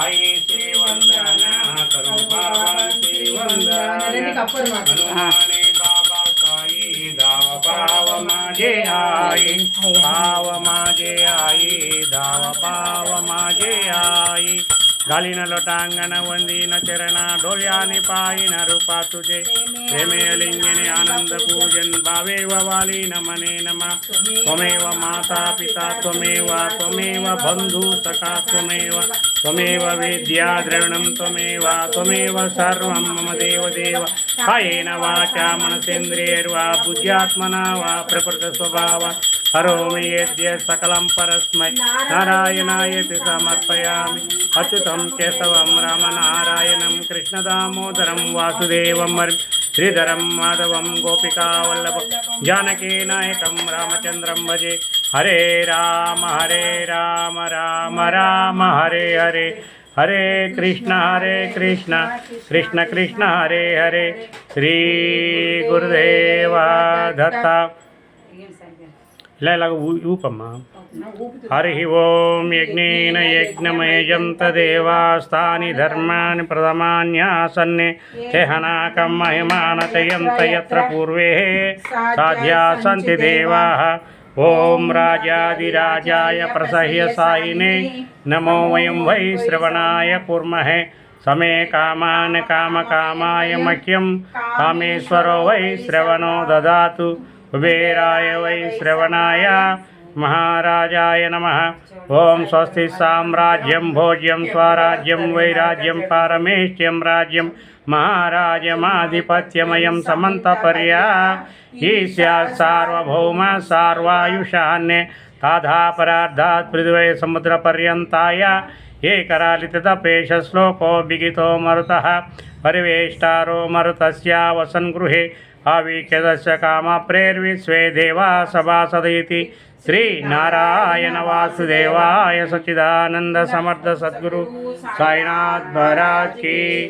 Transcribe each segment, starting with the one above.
आई श्रीवंदन करो बाबा श्रीवंदन हनुमाने बाबा साई धाव पाव माझे आई पाव माझे आई धाव पाव माझे आई घालीन लोटांगण वंदीन चरण डोळ्याने पायीन रूपा तुझे प्रेमे लिंगिने आनंद पूजन भावेव वालीन मने नमा त्वमेव माता पिता त्वमेव बंधु सखा त्वमेव विद्या द्रविणं त्वमेव सर्वं मम देव देव कायेन वाचा मनसेन्द्रियैर्वा बुद्ध्यात्मना वा प्रकृत स्वभाव करोमि यद्य सकलं परस्मै नारायणायति समर्पयामि अच्युतं केशवं रामनारायणं कृष्णदामोदरं वासुदेवं श्रीधरं माधवं गोपिकावल्लभं जानकीनायकं रामचन्द्रं भजे हरे राम राम राम हरे हरे हरे कृष्ण कृष्ण कृष्ण हरे हरे श्री गुरुदेव दत्ता ఇలా ఊపమ్మా హరి ఓం యజ్ఞేన యజ్ఞమయజం తదేవాస్తాని ధర్మాని ప్రథమాన్యాసన్నే తెహనాకం మహిమానతయంత యత్ర పూర్వే సాధ్యా సంతి దేవాః ఓం రాజాదిరాజాయ ప్రసహ్య సాయినే నమో వయం వై శ్రవణాయ కుర్మహే సమే కామాన్ కామకామాయ మహ్యం కామేశ్వరో వై శ్రవణో దదాతు కుబేరాయ వై శ్రవణాయ महाराजाय नमः ओम स्वस्ति साम्राज्यं भोज्यं स्वराज्यं वैराज्यं पारमेष्ट्यं राज्यं महाराजमाधिपत्यमयं समन्तपर्या ईस्या सार्वभौम सार्वायुषान्ये ताधापरार्धात् पृथ्वी समुद्रपर्यन्ताय एकरालितपेश श्लोको विगितो मरुतः परिवेष्टारो मरुतस्य वसन् गृहे आवीक्यदस्य काम प्रेर्विश्वे देवा सभासदयति श्री नारायण वासुदेवाय सच्चिदानंद समर्थ सद्गुरु साईनाथ महाराज की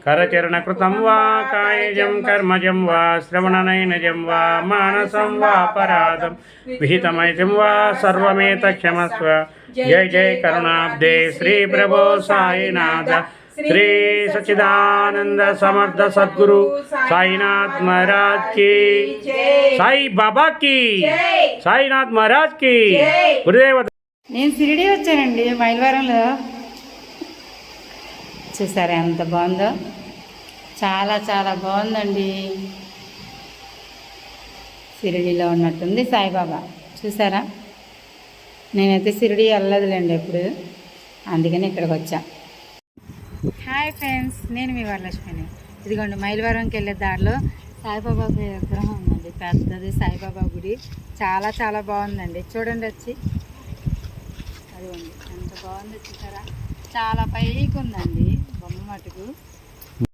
करचरण कृतं वा कायजं कर्मजं वा श्रवणनयनजं वा मानसं वा पराधं विहितमयजं वा सर्वमेतत्क्षमस्व जय जय करुणाब्धे श्री प्रभो साईनाथ श्री सच्चिदानंद समर्थ सद्गुरु साईनाथ महाराज की साई बाबा की साईनाथ महाराज की गुरुदेव నేను షిరిడి వచ్చానండి మైలవరంలో చూసారా ఎంత బాగుందో చాలా చాలా బాగుందండి షిరిడిలో ఉన్నట్టుంది సాయిబాబా చూసారా నేనైతే షిరిడి వెళ్ళలేదులేండి ఎప్పుడు అందుకని ఇక్కడికి వచ్చా హాయ్ ఫ్రెండ్స్ నేను మీ వరలక్ష్మిని ఇదిగోండి మైలవరంకి వెళ్ళే దారిలో సాయిబాబా విగ్రహం ఉందండి పెద్దది సాయిబాబా గుడి చాలా చాలా బాగుందండి చూడండి వచ్చి అదిగోండి ఎంత బాగుందో చూసారా చాలా పైకి ఉందండి బొమ్మ మటుకు